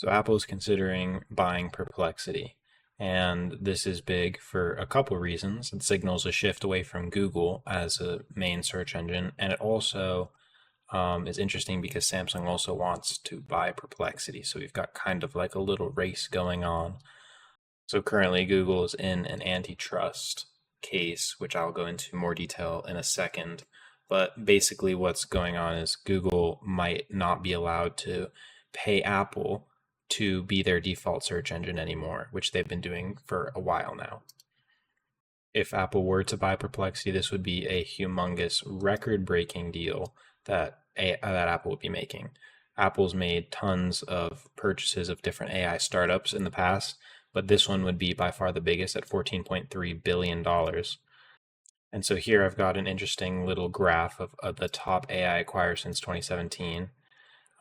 So Apple is considering buying Perplexity. And this is big for a couple reasons. It signals a shift away from Google as a main search engine. And it also is interesting because Samsung also wants to buy Perplexity. So we've got kind of like a little race going on. So currently Google is in an antitrust case, which I'll go into more detail in a second. But basically what's going on is Google might not be allowed to pay Apple to be their default search engine anymore, which they've been doing for a while now. If Apple were to buy Perplexity, this would be a humongous record-breaking deal that Apple would be making. Apple's made tons of purchases of different AI startups in the past, but this one would be by far the biggest at $14.3 billion. And so here I've got an interesting little graph of the top AI acquired since 2017.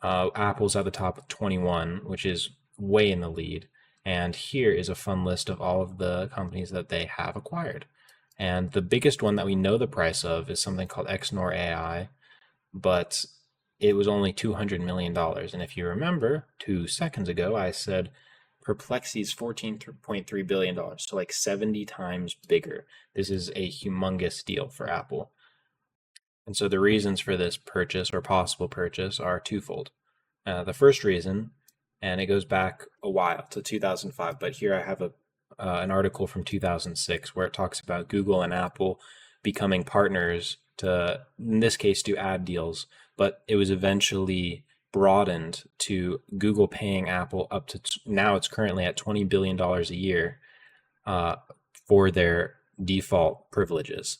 Apple's at the top of 21, which is way in the lead. And here is a fun list of all of the companies that they have acquired. And the biggest one that we know the price of is something called Xnor AI, but it was only $200 million. And if you remember, 2 seconds ago, I said Perplexity is $14.3 billion, so like 70 times bigger. This is a humongous deal for Apple. And so the reasons for this purchase or possible purchase are twofold. The first reason, and it goes back a while to 2005, but here I have an article from 2006 where it talks about Google and Apple becoming partners to, in this case, do ad deals, but it was eventually broadened to Google paying Apple up to, now it's currently at $20 billion a year for their default privileges.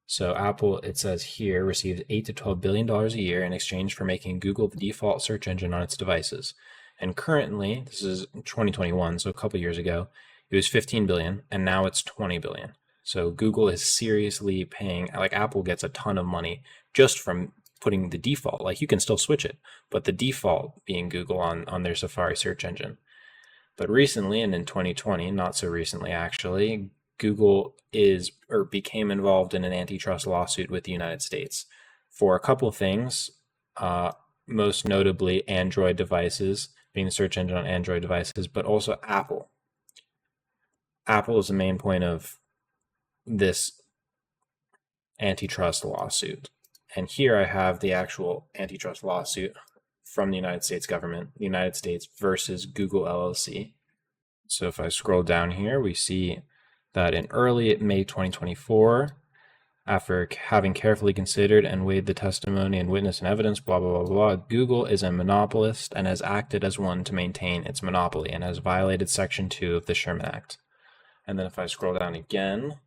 So Apple, it says here, receives $8 to $12 billion a year in exchange for making Google the default search engine on its devices. And currently, this is 2021, so a couple years ago, it was $15 billion, and now it's $20 billion. So Google is seriously paying, like Apple gets a ton of money just from putting the default, like you can still switch it, but the default being Google on their Safari search engine. But recently, and in 2020, not so recently actually, Google became involved in an antitrust lawsuit with the United States for a couple of things, most notably Android devices, being the search engine on Android devices, but also Apple. Apple is the main point of this antitrust lawsuit. And here I have the actual antitrust lawsuit from the United States government, the United States versus Google LLC. So if I scroll down here, we see that in early May 2024, after having carefully considered and weighed the testimony and witness and evidence, blah, blah, blah, blah, Google is a monopolist and has acted as one to maintain its monopoly and has violated Section 2 of the Sherman Act. And then if I scroll down again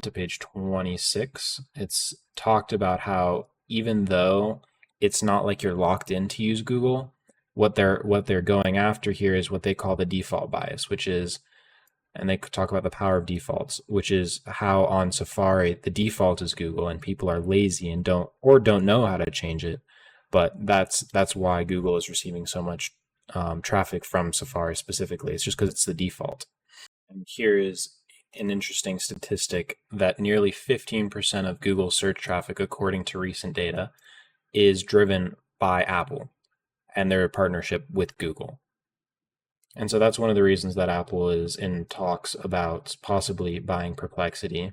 to page 26, it's talked about how even though it's not like you're locked in to use Google, what they're going after here is what they call the default bias, which is, and they talk about the power of defaults, which is how on Safari the default is Google and people are lazy and don't know how to change it. But that's why Google is receiving so much traffic from Safari specifically. It's just because it's the default. And here is an interesting statistic that nearly 15% of Google search traffic, according to recent data, is driven by Apple and their partnership with Google. And so that's one of the reasons that Apple is in talks about possibly buying Perplexity.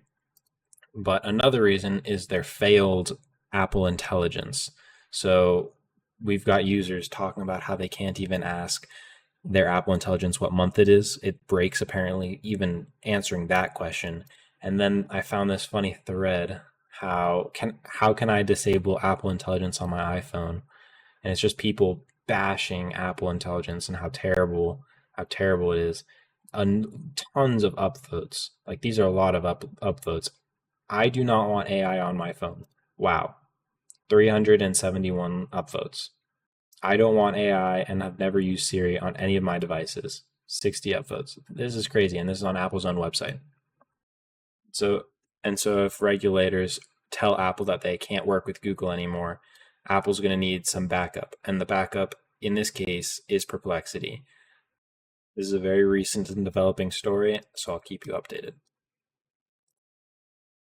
But another reason is their failed Apple Intelligence. So we've got users talking about how they can't even ask their Apple Intelligence what month it is. It breaks apparently even answering that question. And then I found this funny thread, how can I disable Apple Intelligence on my iPhone? And it's just people bashing Apple Intelligence and how terrible it is. Tons of upvotes. Like these are a lot of upvotes. I do not want AI on my phone. Wow. 371 upvotes. I don't want AI and I've never used Siri on any of my devices. 60 upvotes. This is crazy, and this is on Apple's own website. So if regulators tell Apple that they can't work with Google anymore, Apple's going to need some backup, and the backup in this case is Perplexity. This is a very recent and developing story, so I'll keep you updated.